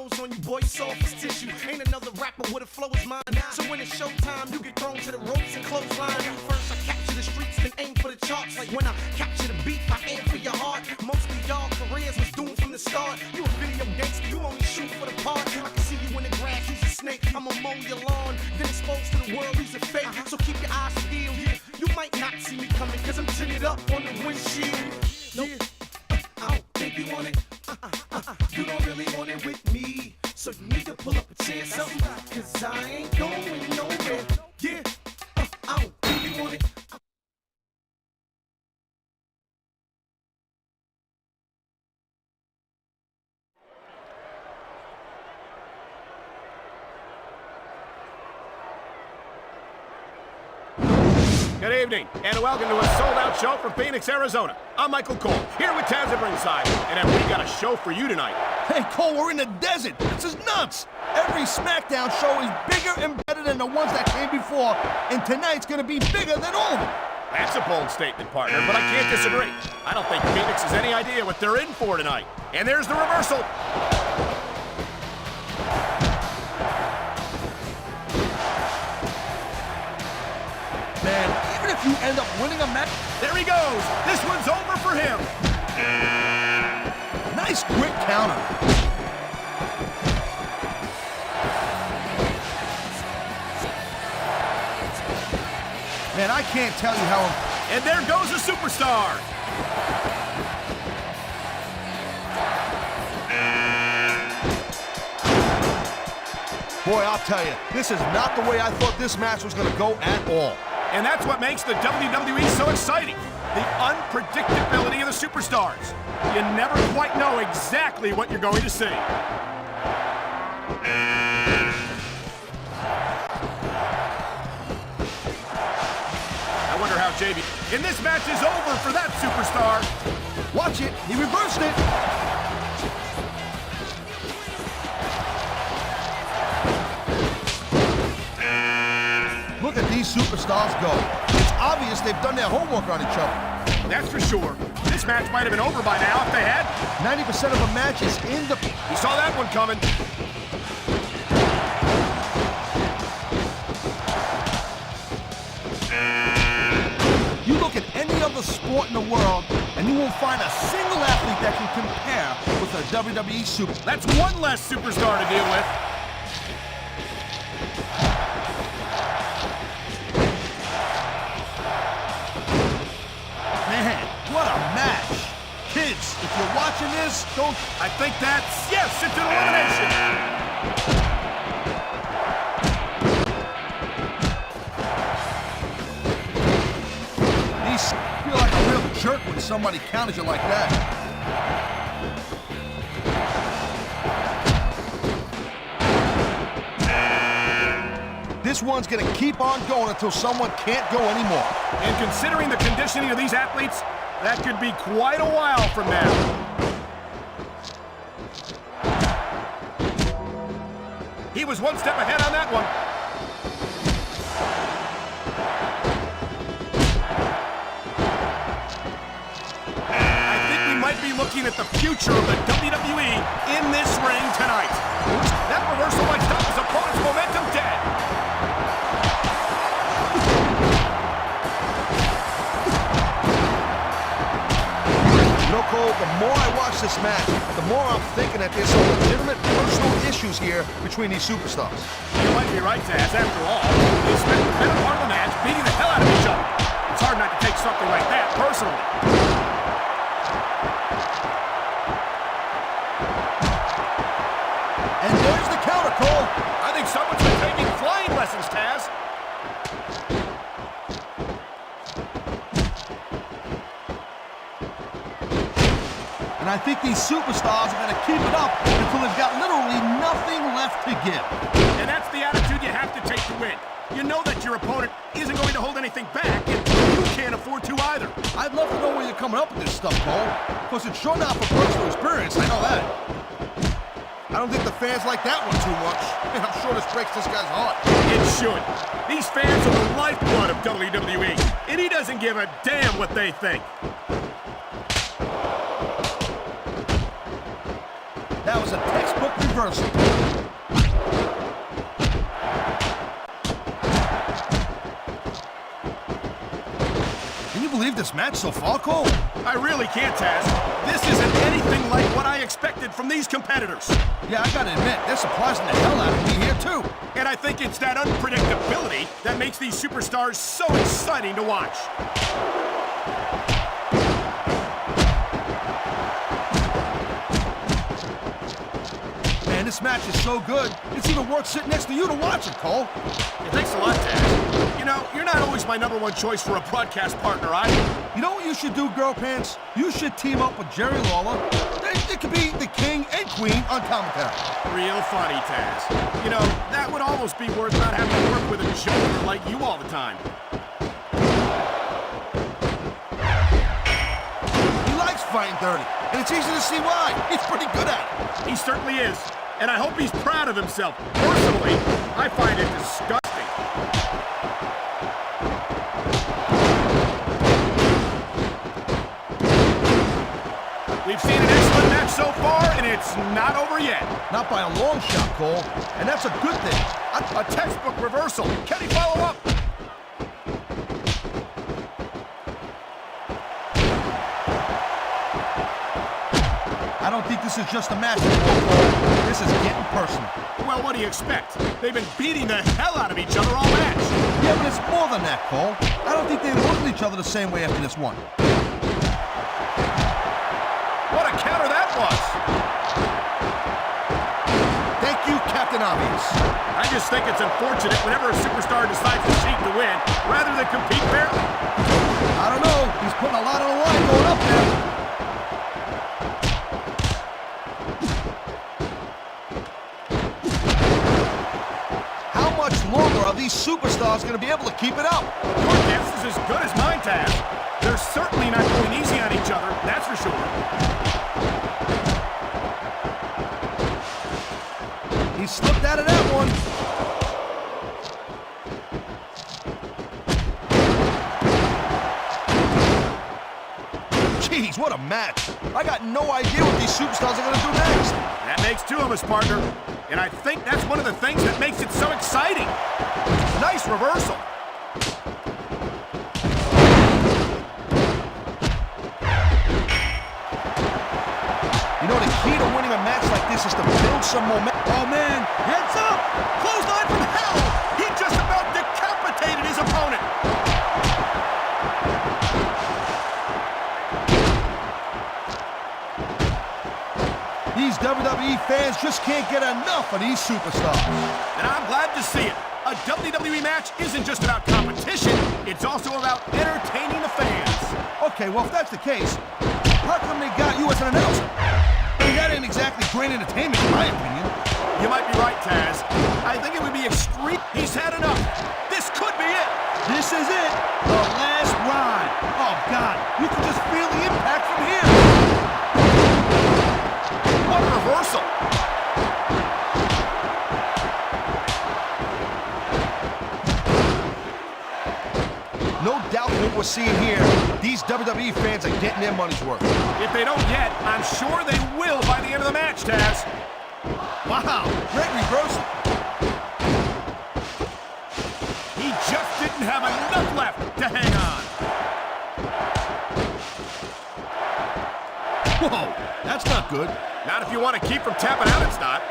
flows on you, boy, soft as tissue. Ain't another rapper with a flow as mine. So when it's showtime, you get thrown to the ropes and clothesline. First I capture the streets, then aim for the charts. Like when I capture the beat, I aim for your heart. Most of y'all careers was doomed from the start. You a video gangster, you only shoot for the part. I can see you in the grass, you's a snake. I'ma mow your lawn, then expose to the world, he's a fake. So keep your eyes peeled. You might not see me coming, cause I'm tinted up on the windshield. Yeah. I don't think you want it. You don't really want it with me. So you need to pull up a chair, something. Cause I ain't going nowhere. Yeah. I don't think you want it. Good evening, and welcome to a sold-out show from Phoenix, Arizona. I'm Michael Cole, here with Taz at ringside, and we got a show for you tonight. Hey, Cole, we're in the desert. This is nuts. Every SmackDown show is bigger and better than the ones that came before, and tonight's gonna be bigger than all of them. That's a bold statement, partner, but I can't disagree. I don't think Phoenix has any idea what they're in for tonight. And there's the reversal. Man, even if you end up winning a match... There he goes. This one's over for him. Nice quick counter. Man, I can't tell you how... And there goes a superstar. Boy, I'll tell you, this is not the way I thought this match was going to go at all. And that's what makes the WWE so exciting. The unpredictability of the superstars. You never quite know exactly what you're going to see. I wonder how JB... And this match is over for that superstar. Watch it. He reversed it. Look at these superstars go. It's obvious they've done their homework on each other. That's for sure. This match might have been over by now if they had. 90% of a match is in the... You saw that one coming. You look at any other sport in the world, and you won't find a single athlete that can compare with a WWE super. That's one less superstar to deal with. Man, what a match. Kids, if you're watching this, don't... I think that's... Yes, it's an elimination. These feel like a real jerk when somebody counters you like that. This one's gonna keep on going until someone can't go anymore. And considering the conditioning of these athletes, that could be quite a while from now. He was one step ahead on that one. I think we might be looking at the future of the WWE in this ring tonight. That reversal might stop his opponent's momentum dead. Cole, the more I watch this match, the more I'm thinking that there's some legitimate personal issues here between these superstars. You might be right, Taz. After all, they spent the better part of the match beating the hell out of each other. It's hard not to take something like that personally. And there's the counter, Cole. I think someone's been taking flying lessons, Taz. And I think these superstars are going to keep it up until they've got literally nothing left to give. And that's the attitude you have to take to win. You know that your opponent isn't going to hold anything back, and you can't afford to either. I'd love to know where you're coming up with this stuff, Cole. Because it's sure not for personal experience, I know that. I don't think the fans like that one too much. And I'm sure this breaks this guy's heart. It should. These fans are the lifeblood of WWE, and he doesn't give a damn what they think. That was a textbook reversal. Can you believe this match so far, Cole? I really can't, Taz. This isn't anything like what I expected from these competitors. Yeah, I gotta admit, they're surprising the hell out of me here, too. And I think it's that unpredictability that makes these superstars so exciting to watch. Man, this match is so good, it's even worth sitting next to you to watch it, Cole. Yeah, thanks a lot, Taz. You know, you're not always my #1 choice for a broadcast partner, You know what you should do, Girl Pants? You should team up with Jerry Lawler. They could be the king and queen on commentary. Real funny, Taz. You know, that would almost be worth not having to work with a joker like you all the time. He likes fighting dirty, and it's easy to see why. He's pretty good at it. He certainly is. And I hope he's proud of himself. Personally, I find it disgusting. We've seen an excellent match so far, and it's not over yet. Not by a long shot, Cole, and that's a good thing. A textbook reversal. Can he follow up? I don't think this is just a match anymore, Cole. This is getting personal. Well, what do you expect? They've been beating the hell out of each other all match. Yeah, but it's more than that, Cole. I don't think they look at each other the same way after this one. What a counter that was. Thank you, Captain Obvious. I just think it's unfortunate whenever a superstar decides to cheat to win, rather than compete fairly. I don't know. He's putting a lot on the line going up there. How much longer are these superstars going to be able to keep it up? Your guess is as good as mine, Taz. They're certainly not going easy on each other, that's for sure. He slipped out of that one. Jeez, what a match. I got no idea what these superstars are going to do next. That makes two of us, partner. And I think that's one of the things that makes it so exciting. Nice reversal. You know, the key to winning a match like this is to build some momentum. Oh, man. Heads up! Clothesline from hell! He just about decapitated his opponent. These WWE fans just can't get enough of these superstars. And I'm glad to see it. A WWE match isn't just about competition, it's also about entertaining the fans. Okay, well, if that's the case, how come they got you as an announcer? I mean, that ain't exactly great entertainment, in my opinion. You might be right, Taz. I think it would be extreme. He's had enough. This could be it. This is it. The last ride. Oh, God. You can just feel the impact from here. What a reversal. No doubt what we're seeing here, these WWE fans are getting their money's worth. If they don't yet, I'm sure they will by the end of the match, Taz. Wow, great reversal. He just didn't have enough left to hang on. Whoa, that's not good. Not if you want to keep from tapping out, it's not.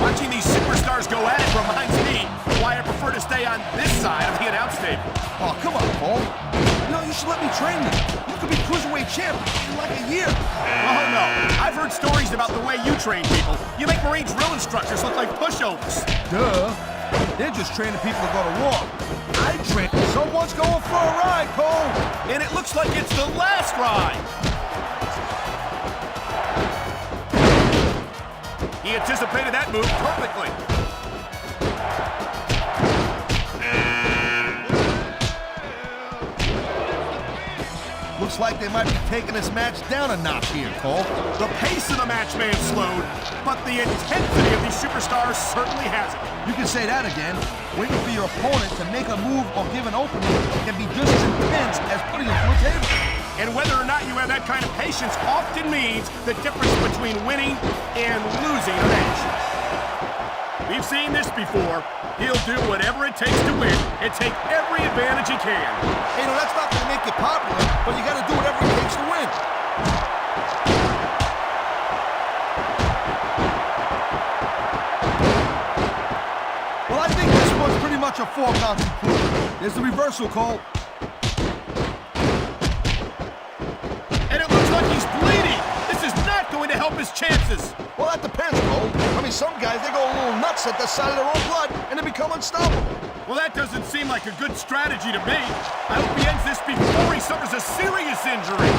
Watching these superstars go at it reminds me why I prefer to stay on this side of the announce table. Oh, come on, Paul. No, you should let me train you. You could be cruiserweight champ in like a year. Oh, no. I've heard stories about the way you train people. You make Marine drill instructors look like pushovers. Duh. They're just training people to go to war. I train. Someone's going for a ride, Cole. And it looks like it's the last ride. He anticipated that move perfectly. Looks like they might be taking this match down a notch here, Cole. The pace of the match may have slowed, but the intensity of these superstars certainly hasn't. You can say that again. Waiting for your opponent to make a move or give an opening can be just as intense as putting him through a table. And whether or not you have that kind of patience often means the difference between winning and losing a match. We've seen this before. He'll do whatever it takes to win and take every advantage he can. Hey, no, that's not going to make you popular, but you got to do whatever it takes to win. Well, I think this one's pretty much a foregone conclusion. There's the reversal, Cole. And it looks like he's bleeding. This is not going to help his chances. Well, that depends, Cole. I mean, some guys, they go a little nuts at the sight of their own blood, and they become unstoppable. Well, that doesn't seem like a good strategy to me. I hope he ends this before he suffers a serious injury.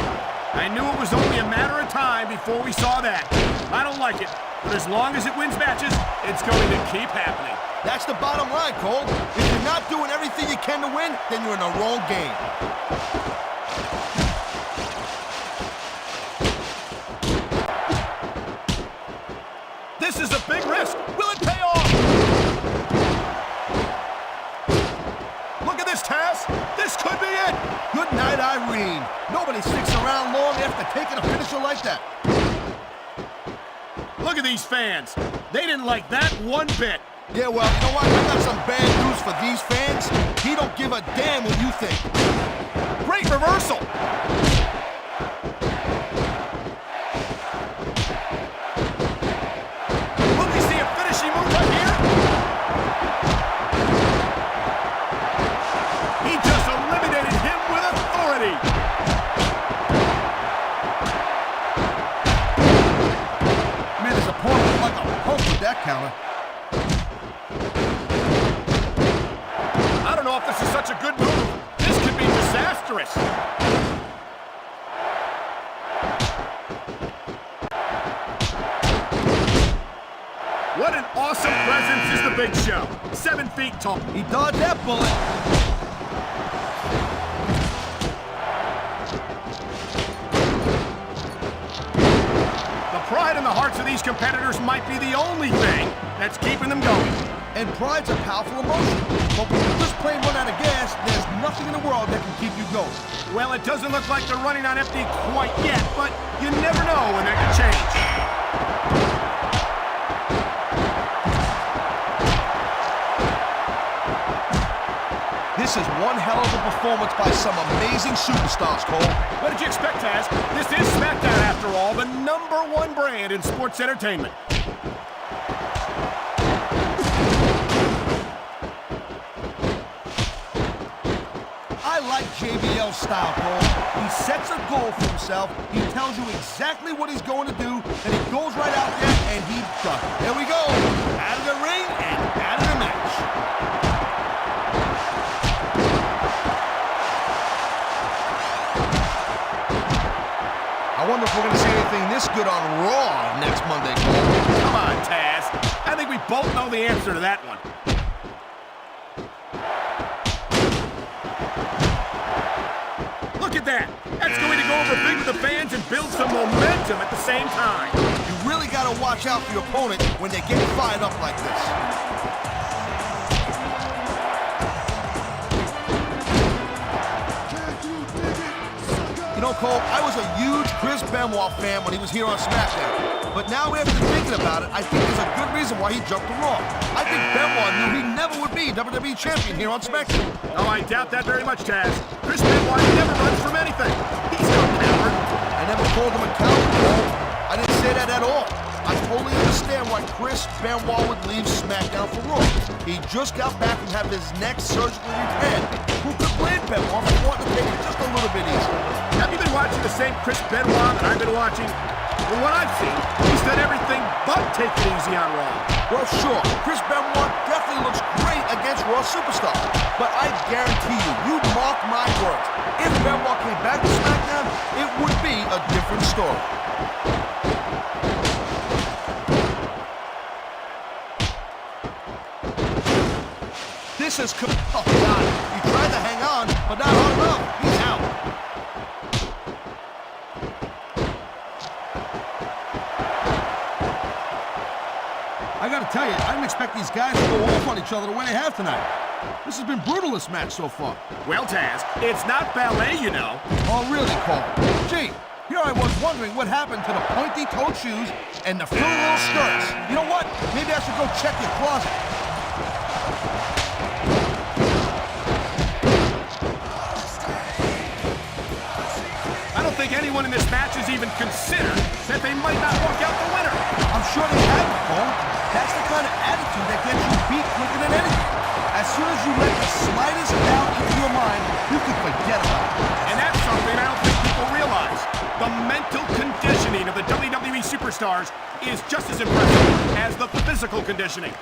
I knew it was only a matter of time before we saw that. I don't like it, but as long as it wins matches, it's going to keep happening. That's the bottom line, Cole. If you're not doing everything you can to win, then you're in the wrong game. This is a big risk. Will it pay off? Look at this, Taz. This could be it. Good night, Irene. Nobody sticks around long after taking a finisher like that. Look at these fans. They didn't like that one bit. Yeah, well, you know what? I got some bad news for these fans. He don't give a damn what you think. Great reversal. Will we see a finishing move right here? He just eliminated him with authority. Man, his opponent looked like a punk with that counter. I don't know if this is such a good move. This could be disastrous. What an awesome presence is the Big Show. 7 feet tall. He dodged that bullet. The pride in the hearts of these competitors might be the only thing that's keeping them going. And pride's a powerful emotion. But when you're just plain run out of gas, there's nothing in the world that can keep you going. Well, it doesn't look like they're running on empty quite yet, but you never know when that can change. This is one hell of a performance by some amazing superstars, Cole. What did you expect, Taz? This is SmackDown, after all, the #1 brand in sports entertainment. I like JBL's style, Cole. He sets a goal for himself, he tells you exactly what he's going to do, and he goes right out there, and he does it. There we go. Out of the ring and out of the match. I wonder if we're going to see anything this good on Raw next Monday, Cole. Come on, Taz. I think we both know the answer to that one. Look at that. That's going to go over big with the fans and build some momentum at the same time. You really got to watch out for your opponent when they get fired up like this. You know, Cole, I was a huge Chris Benoit fan when he was here on SmackDown. But now after thinking about it, I think there's a good reason why he jumped to Raw. I think Benoit knew he never would be WWE Champion here on SmackDown. Oh, I doubt that very much, Taz. Chris Benoit never runs from anything. He's no coward. I never called him a coward, Cole. I didn't say that at all. I totally understand why Chris Benoit would leave SmackDown for Raw. He just got back from having his neck surgically repaired. Who could blame Benoit for wanting to take it just a little bit easier? Have you been watching the same Chris Benoit that I've been watching? From what I've seen, he's done everything but take it easy on Raw. Well, sure, Chris Benoit definitely looks great against Raw superstars. But I guarantee you mark my words, if Benoit came back to SmackDown, it would be a different story. This is... Oh, God. He tried to hang on, but not hard enough. He's out. tell you, I didn't expect these guys to go off on each other the way they have tonight. This has been brutal, this match so far. Well, Taz, it's not ballet, you know. Oh, really, Cole? Gee, here I was wondering what happened to the pointy-toed shoes and the frilly little skirts. You know what? Maybe I should go check your closet. I don't think anyone in this match has even considered that they might not walk out the winner. I'm sure they haven't, Cole. That's the kind of attitude that gets you beat quicker than anything. As soon as you let the slightest doubt into your mind, you can forget about it. And that's something I don't think people realize. The mental conditioning of the WWE superstars is just as impressive as the physical conditioning.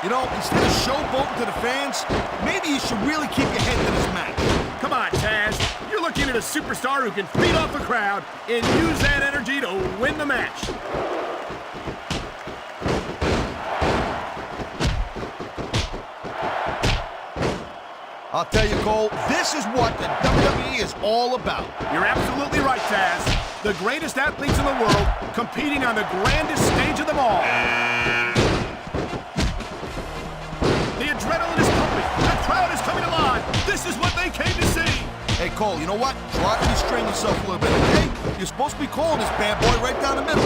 You know, instead of showboating to the fans, maybe you should really keep your head to this match. Come on, Taz. You're looking at a superstar who can feed off the crowd and use that energy to win the match. I'll tell you, Cole, this is what the WWE is all about. You're absolutely right, Taz. The greatest athletes in the world competing on the grandest stage of them all. The adrenaline is pumping. The crowd is coming alive. This is what they came to see. Hey, Cole, you know what? Try to restrain yourself a little bit, okay? You're supposed to be calling this bad boy right down the middle.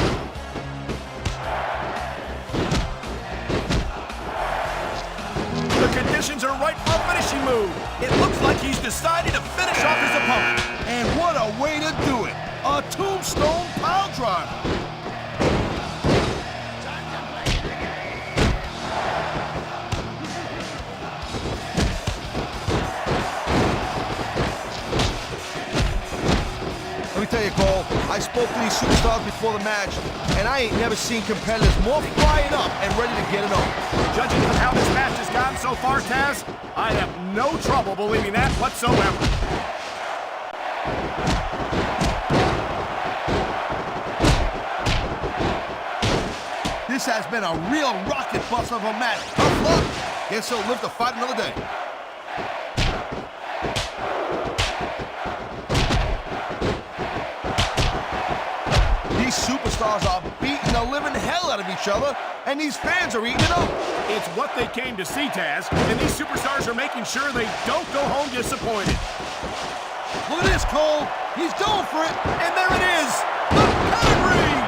The conditions are right for a finishing move. It looks like he's decided to finish off his opponent. And what a way to do it. A tombstone pile driver. Let me tell you, Cole, I spoke to these superstars before the match, and I ain't never seen competitors more fired up and ready to get it on. Judging from how this match has gone so far, Taz, I have no trouble believing that whatsoever. This has been a real rocket bust of a match. Tough luck. Guess he'll live to fight another day. These superstars are beating the living hell out of each other, and these fans are eating it up. It's what they came to see, Taz, and these superstars are making sure they don't go home disappointed. Look at this, Cole. He's going for it. And there it is, the pedigree!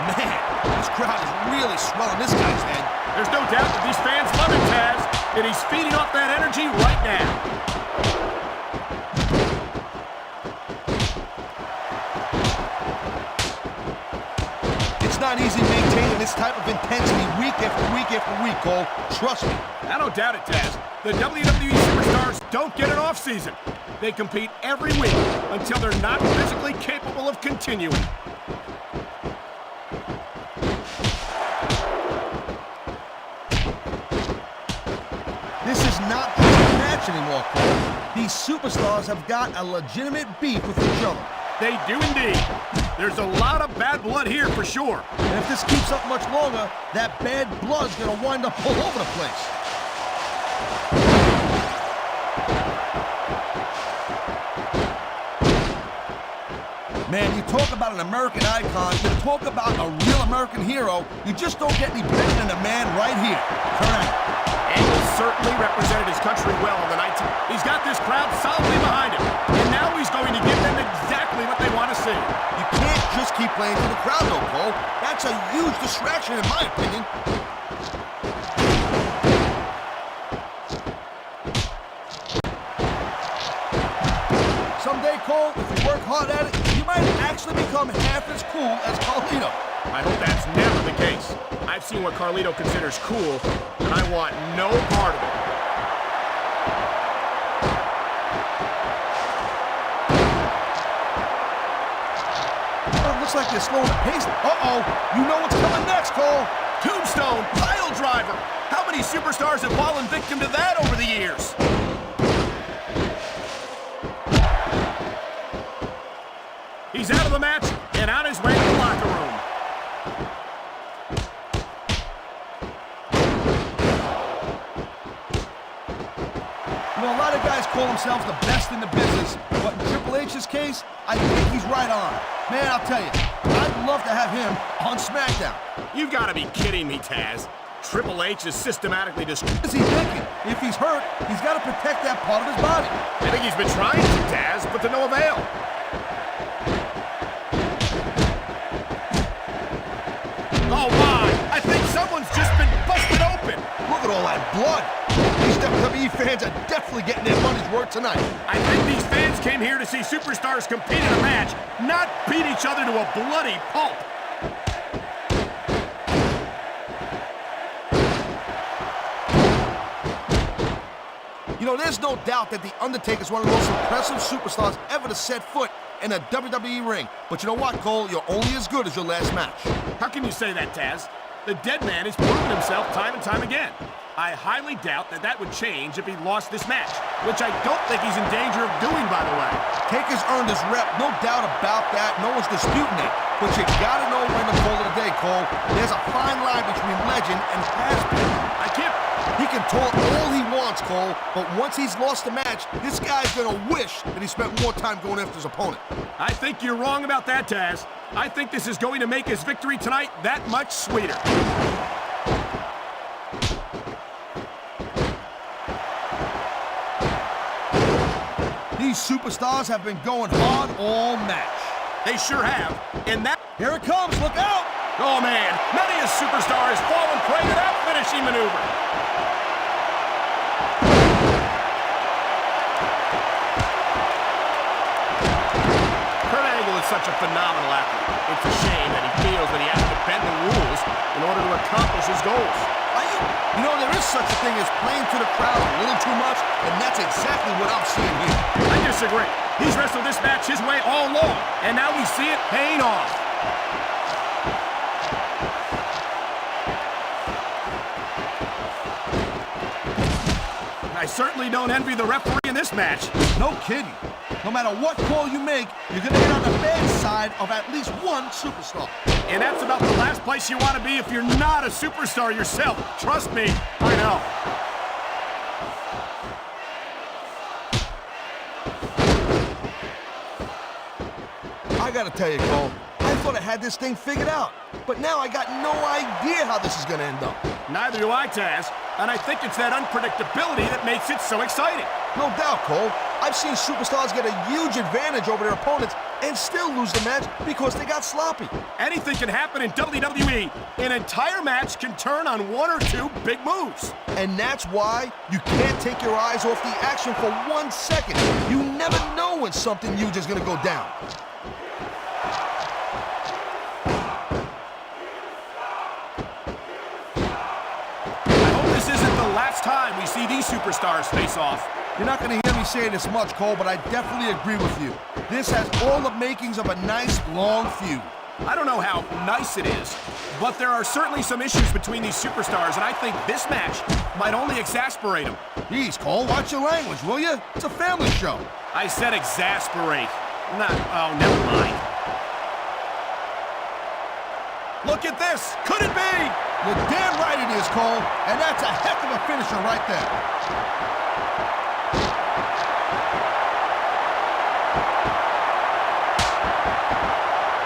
Man, this crowd is really swelling this guy's head. There's no doubt that these fans love him, Taz, and he's feeding off that energy right now. It's not easy maintaining this type of intensity week after week after week, Cole. Trust me. I don't doubt it, Taz. The WWE superstars don't get an off-season. They compete every week until they're not physically capable of continuing. This is not just a match anymore, Cole. These superstars have got a legitimate beef with each other. They do indeed. There's a lot of bad blood here for sure. And if this keeps up much longer, that bad blood's gonna wind up all over the place. Man, you talk about an American icon, you talk about a real American hero, you just don't get any better than a man right here. Correct. Angle certainly represented his country well on the night. He's got this crowd solidly behind him, and now he's going to give them exactly what they want to see. You can't just keep playing to the crowd, though, Cole. That's a huge distraction, in my opinion. Someday, Cole, if you work hard at it, you might actually become half as cool as Carlito. I hope that's never the case. I've seen what Carlito considers cool, and I want no part of it. Oh, looks like they're slowing the pace. Uh-oh. You know what's coming next, Cole. Tombstone pile driver. How many superstars have fallen victim to that over the years? He's out of the match and on his way to the locker room. You know, a lot of guys call themselves the best in the business, but in Triple H's case, I think he's right on. Man, I'll tell you, I'd love to have him on SmackDown. You've got to be kidding me, Taz. Triple H is systematically destroyed. What is he thinking? If he's hurt, he's got to protect that part of his body. I think he's been trying to, Taz, but to no avail. Oh, my! I think someone's just been busted open. Look at all that blood. These WWE fans are definitely getting their money's worth tonight. I think these fans came here to see superstars compete in a match, not beat each other to a bloody pulp. You know, there's no doubt that The Undertaker is one of the most impressive superstars ever to set foot in a WWE ring. But you know what, Cole? You're only as good as your last match. How can you say that, Taz? The dead man has proven himself time and time again. I highly doubt that would change if he lost this match, which I don't think he's in danger of doing, by the way. Taker's earned his rep, no doubt about that. No one's disputing it. But you gotta know when to call it a day, Cole. There's a fine line between legend and has-been. He can talk all he wants, Cole, but once he's lost the match, this guy's gonna wish that he spent more time going after his opponent. I think you're wrong about that, Taz. I think this is going to make his victory tonight that much sweeter. These superstars have been going hard all match. They sure have. And that... Here it comes, look out! Oh, man, many a superstar has fallen prey to that finishing maneuver. Such a phenomenal athlete. It's a shame that he feels that he has to bend the rules in order to accomplish his goals. You know, there is such a thing as playing to the crowd a little too much, and that's exactly what I'm seeing here. I disagree. He's wrestled this match his way all along, and now we see it paying off. I certainly don't envy the referee in this match. No kidding. No matter what call you make, you're going to get on the bad side of at least one superstar. And that's about the last place you want to be if you're not a superstar yourself. Trust me, I know. I got to tell you, Cole, I thought I had this thing figured out. But now I got no idea how this is going to end up. Neither do I, Taz. And I think it's that unpredictability that makes it so exciting. No doubt, Cole. I've seen superstars get a huge advantage over their opponents and still lose the match because they got sloppy. Anything can happen in WWE. An entire match can turn on one or two big moves. And that's why you can't take your eyes off the action for 1 second. You never know when something huge is going to go down. Last time we see these superstars face off. You're not going to hear me say this much, Cole, but I definitely agree with you. This has all the makings of a nice, long feud. I don't know how nice it is, but there are certainly some issues between these superstars, and I think this match might only exasperate them. Jeez, Cole, watch your language, will you? It's a family show. I said exasperate. Oh, never mind. Look at this. Could it be? You're damn right it is, Cole, and that's a heck of a finisher right there.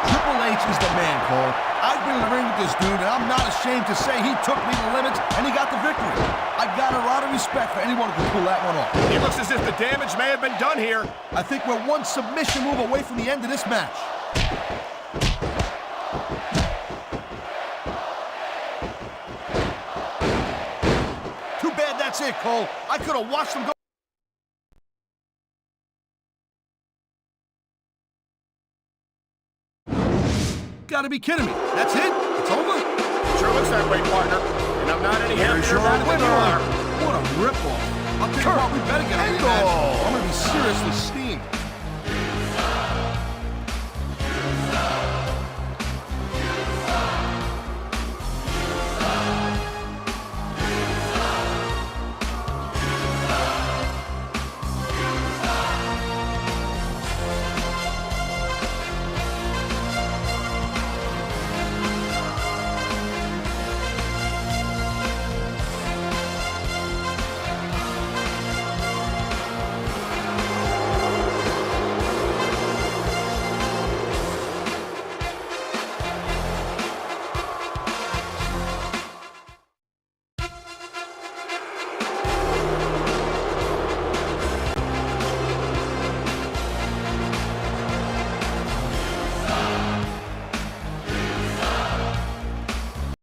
Triple H is the man, Cole. I've been in the ring with this dude, and I'm not ashamed to say he took me to the limits, and he got the victory. I got a lot of respect for anyone who can pull that one off. It looks as if the damage may have been done here. I think we're one submission move away from the end of this match. That's it, Cole. I could have watched them go. Gotta be kidding me. That's it? It's over? Sure looks that way, partner. And I'm not any happier about it than you are. What a ripoff. I'll tell you what, we better get a rematch. I'm gonna be seriously steamed.